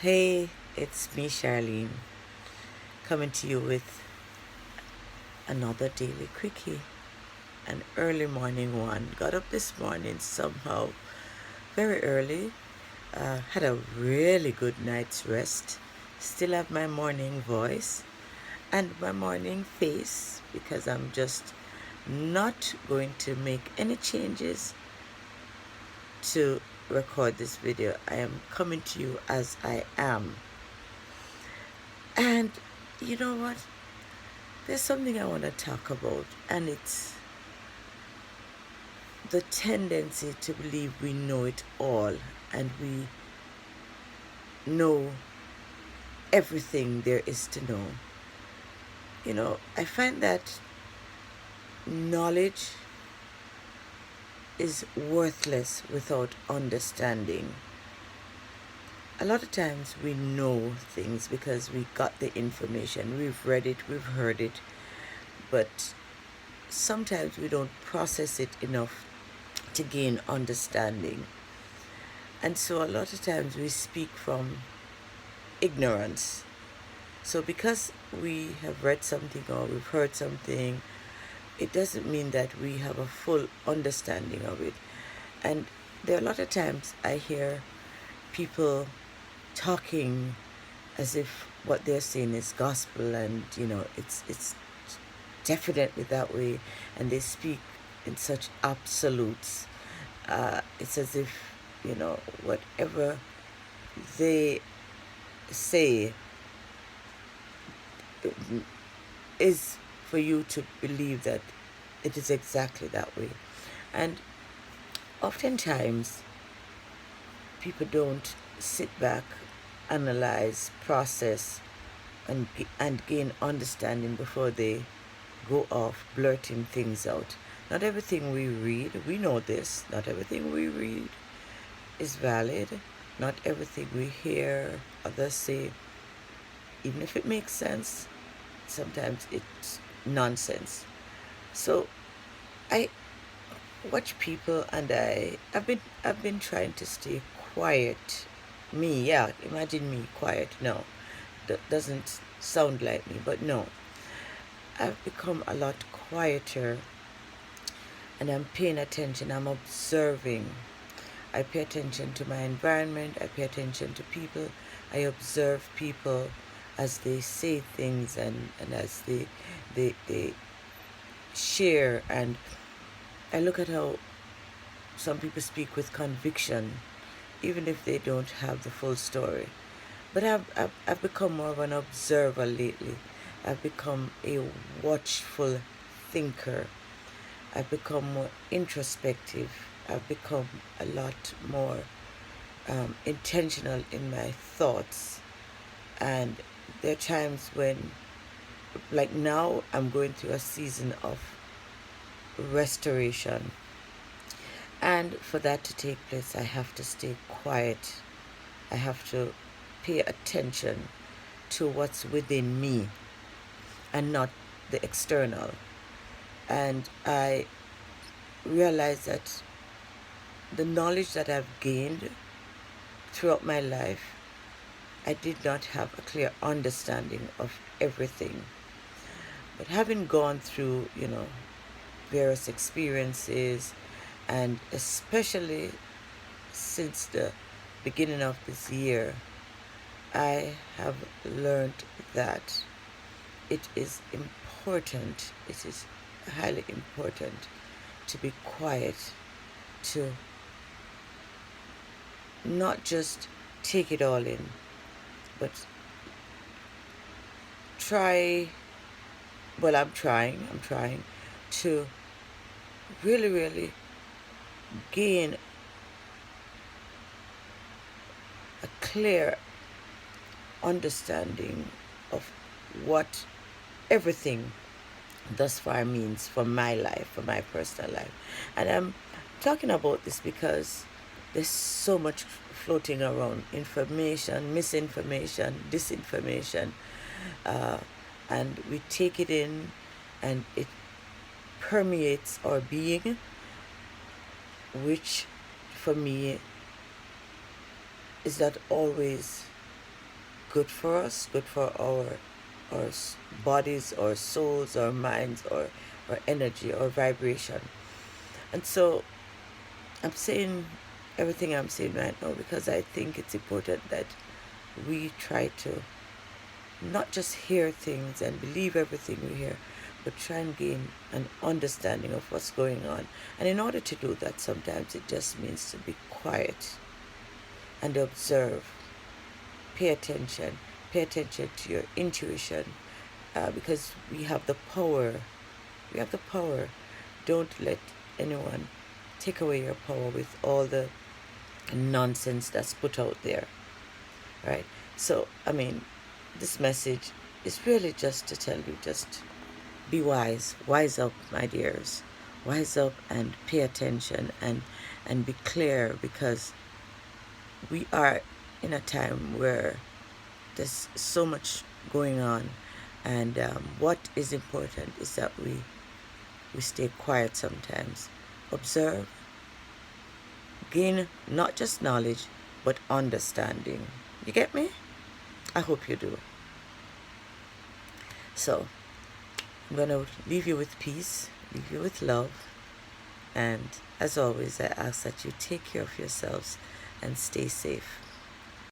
Hey, it's me, Charlene, coming to you with another daily quickie, an early morning one. Got up this morning somehow very early, had a really good night's rest, still have my morning voice and my morning face because I'm just not going to make any changes to record this video. I am coming to you as I am. And you know what? There's something I want to talk about, and it's the tendency to believe we know it all and we know everything there is to know. I find that knowledge is worthless without understanding. A lot of times we know things because we got the information, we've read it, we've heard it, but sometimes we don't process it enough to gain understanding. And so a lot of times we speak from ignorance. So because we have read something or we've heard something, it doesn't mean that we have a full understanding of it. And there are a lot of times I hear people talking as if what they're saying is gospel, and it's definitely that way, and they speak in such absolutes. It's as if whatever they say is for you to believe that it is exactly that way. And oftentimes people don't sit back, analyze, process, and gain understanding before they go off blurting things out. Not everything we read, we know this, not everything we read is valid. Not everything we hear others say, even if it makes sense, sometimes it's nonsense. So I watch people, and I've been trying to stay quiet. Me, yeah, imagine me quiet. No, that doesn't sound like me, but no, I've become a lot quieter, and I'm paying attention. I'm observing. I pay attention to my environment. I pay attention to people. I observe people as they say things, and as they share. And I look at how some people speak with conviction, even if they don't have the full story. But I've become more of an observer lately. I've become a watchful thinker. I've become more introspective. I've become a lot more intentional in my thoughts. And there are times when, like now, I'm going through a season of restoration. And for that to take place, I have to stay quiet. I have to pay attention to what's within me and not the external. And I realize that the knowledge that I've gained throughout my life, I did not have a clear understanding of everything. But having gone through, various experiences, and especially since the beginning of this year, I have learned that it is important, it is highly important to be quiet, to not just take it all in, but try, well, I'm trying to really, really gain a clear understanding of what everything thus far means for my life, for my personal life. And I'm talking about this because there's so much floating around: information, misinformation, disinformation, uh, and we take it in, and it permeates our being, which for me is not always good for us, good for our bodies, our souls, our minds, or energy, or vibration. And so I'm saying everything I'm saying right now because I think it's important that we try to not just hear things and believe everything we hear, but try and gain an understanding of what's going on. And in order to do that, sometimes it just means to be quiet and observe. Pay attention to your intuition, because we have the power. We have the power. Don't let anyone take away your power with all the nonsense that's put out there, right? So, I mean, this message is really just to tell you, just be wise. Wise up, my dears. Wise up and pay attention, and be clear, because we are in a time where there's so much going on, and what is important is that we stay quiet sometimes, observe, gain not just knowledge but understanding. You get me? I hope you do. So I'm going to leave you with peace, leave you with love, and as always, I ask that you take care of yourselves and stay safe.